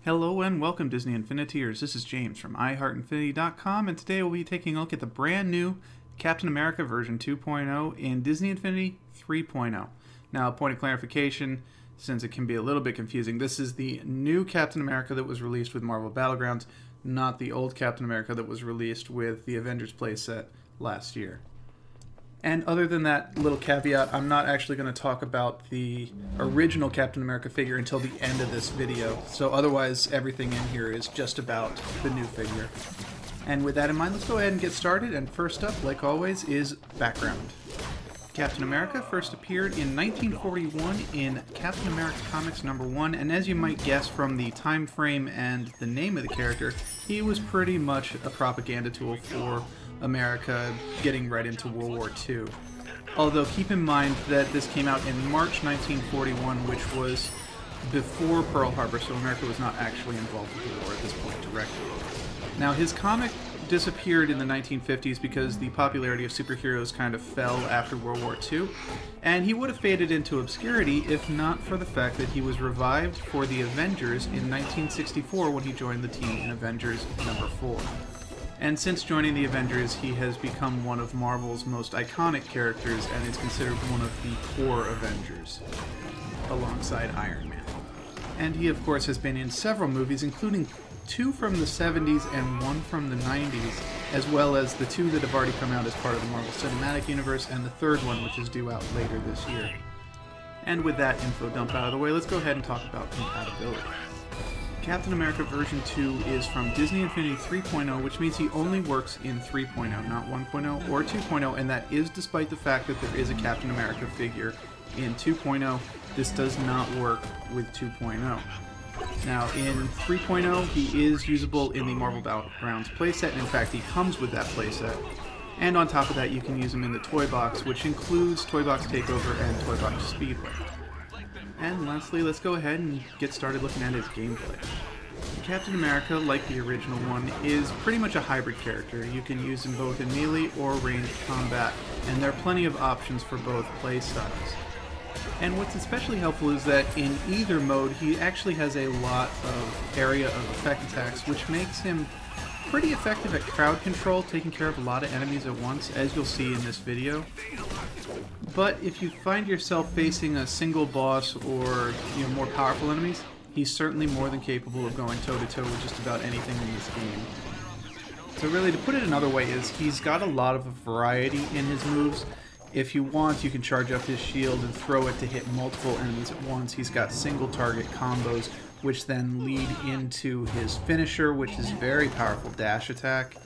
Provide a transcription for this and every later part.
Hello and welcome, Disney Infiniteers. This is James from iHeartInfinity.com, and today we'll be taking a look at the brand new Captain America version 2.0 in Disney Infinity 3.0. Now, a point of clarification, since it can be a little bit confusing, this is the new Captain America that was released with Marvel Battleground, not the old Captain America that was released with the Avengers playset last year. And other than that little caveat, I'm not actually going to talk about the original Captain America figure until the end of this video. So otherwise, everything in here is just about the new figure. And with that in mind, let's go ahead and get started. And first up, like always, is background. Captain America first appeared in 1941 in Captain America Comics #1, and as you might guess from the time frame and the name of the character, he was pretty much a propaganda tool for America getting right into World War II. Although keep in mind that this came out in March 1941, which was before Pearl Harbor, so America was not actually involved with the war at this point directly. Now, his comic disappeared in the 1950s because the popularity of superheroes kind of fell after World War II, and he would have faded into obscurity if not for the fact that he was revived for the Avengers in 1964 when he joined the team in Avengers #4. And since joining the Avengers, he has become one of Marvel's most iconic characters and is considered one of the core Avengers, alongside Iron Man. And he, of course, has been in several movies, including 2 from the 70s and 1 from the 90s, as well as the 2 that have already come out as part of the Marvel Cinematic Universe, and the 3rd one, which is due out later this year. And with that info dump out of the way, let's go ahead and talk about compatibility. Captain America version 2 is from Disney Infinity 3.0, which means he only works in 3.0, not 1.0 or 2.0, and that is despite the fact that there is a Captain America figure in 2.0. This does not work with 2.0. Now, in 3.0, he is usable in the Marvel Battlegrounds playset, and in fact, he comes with that playset. And on top of that, you can use him in the Toy Box, which includes Toy Box Takeover and Toy Box Speedway. And lastly, let's go ahead and get started looking at his gameplay. Captain America, like the original one, is pretty much a hybrid character. You can use him both in melee or ranged combat, and there are plenty of options for both play styles. And what's especially helpful is that in either mode, he actually has a lot of area of effect attacks, which makes him pretty effective at crowd control, taking care of a lot of enemies at once, as you'll see in this video. But if you find yourself facing a single boss or more powerful enemies, he's certainly more than capable of going toe-to-toe with just about anything in this game. So really, to put it another way, is he's got a lot of variety in his moves. If you want, you can charge up his shield and throw it to hit multiple enemies at once. He's got single-target combos, which then lead into his finisher, which is a very powerful dash attack.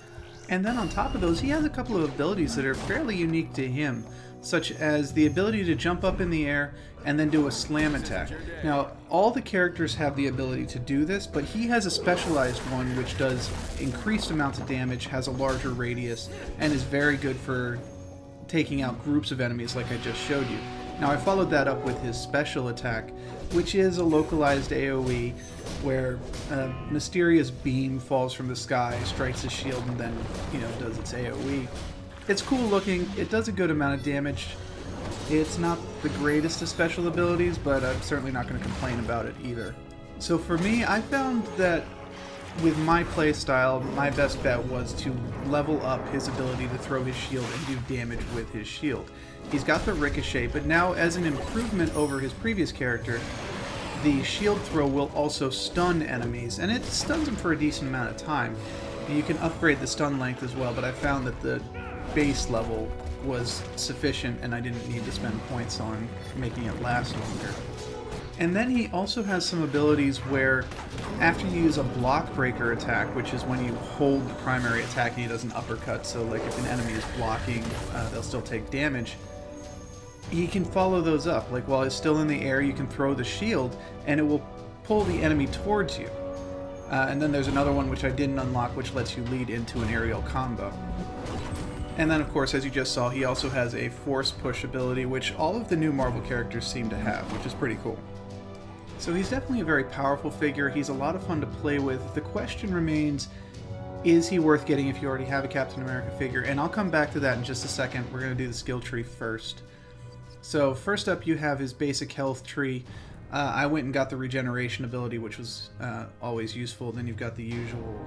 And then on top of those, he has a couple of abilities that are fairly unique to him, such as the ability to jump up in the air and then do a slam attack. Now, all the characters have the ability to do this, but he has a specialized one which does increased amounts of damage, has a larger radius, and is very good for taking out groups of enemies like I just showed you. Now, I followed that up with his special attack, which is a localized AoE where a mysterious beam falls from the sky, strikes his shield, and then, does its AoE. It's cool looking, it does a good amount of damage. It's not the greatest of special abilities, but I'm certainly not going to complain about it either. So for me, I found that with my playstyle, my best bet was to level up his ability to throw his shield and do damage with his shield. He's got the ricochet, but now as an improvement over his previous character, the shield throw will also stun enemies, and it stuns them for a decent amount of time. And you can upgrade the stun length as well, but I found that the base level was sufficient and I didn't need to spend points on making it last longer. And then he also has some abilities where after you use a block breaker attack, which is when you hold the primary attack and he does an uppercut, so like if an enemy is blocking, they'll still take damage, he can follow those up. Like while he's still in the air, you can throw the shield and it will pull the enemy towards you. And then there's another one which I didn't unlock, which lets you lead into an aerial combo. And then, of course, as you just saw, he also has a force push ability, which all of the new Marvel characters seem to have, which is pretty cool. So he's definitely a very powerful figure. He's a lot of fun to play with. The question remains, is he worth getting if you already have a Captain America figure? And I'll come back to that in just a second. We're going to do the skill tree first. So first up, you have his basic health tree, I went and got the regeneration ability, which was always useful. Then you've got the usual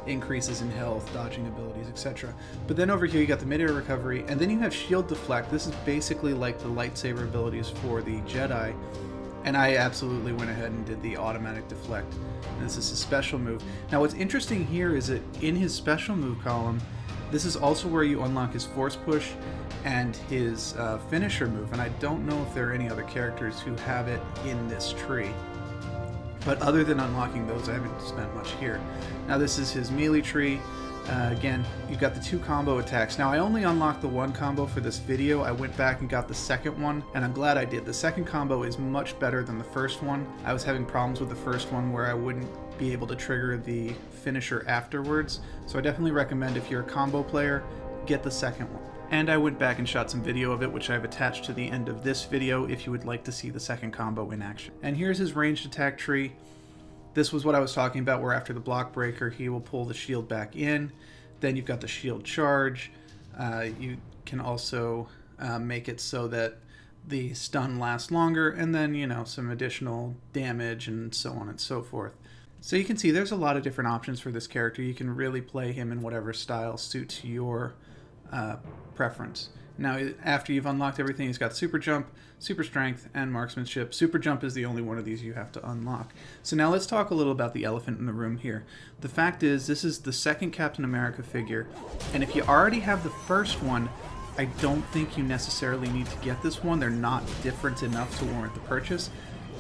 increases in health, dodging abilities, etc. But then over here you got the mid-air recovery, and then you have shield deflect. This is basically like the lightsaber abilities for the Jedi, and I absolutely went ahead and did the automatic deflect. And this is a special move. Now what's interesting here is that in his special move column, this is also where you unlock his force push and his finisher move, and I don't know if there are any other characters who have it in this tree. But other than unlocking those, I haven't spent much here. Now this is his melee tree. Again, you've got the 2 combo attacks. Now I only unlocked the 1 combo for this video. I went back and got the second one, and I'm glad I did. The second combo is much better than the first one. I was having problems with the first one where I wouldn't be able to trigger the finisher afterwards. So I definitely recommend, if you're a combo player, get the second one. And I went back and shot some video of it, which I've attached to the end of this video if you would like to see the second combo in action. And here's his ranged attack tree. This was what I was talking about, where after the block breaker, he will pull the shield back in. Then you've got the shield charge. You can also make it so that the stun lasts longer, and then, you know, some additional damage and so on and so forth. So you can see there's a lot of different options for this character. You can really play him in whatever style suits your preference. Now, after you've unlocked everything, he's got super jump, super strength, and marksmanship. Super jump is the only one of these you have to unlock. So now let's talk a little about the elephant in the room here. The fact is, this is the second Captain America figure, and if you already have the first one, I don't think you necessarily need to get this one. They're not different enough to warrant the purchase.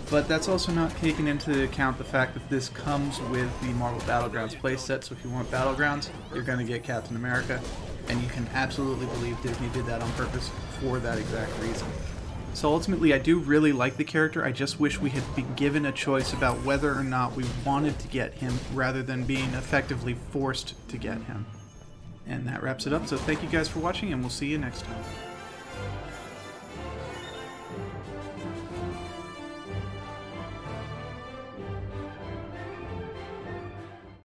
But that's also not taking into account the fact that this comes with the Marvel Battlegrounds playset, so if you want Battlegrounds, you're going to get Captain America. And you can absolutely believe Disney did that on purpose for that exact reason. So ultimately, I do really like the character. I just wish we had been given a choice about whether or not we wanted to get him, rather than being effectively forced to get him. And that wraps it up. So thank you guys for watching, and we'll see you next time.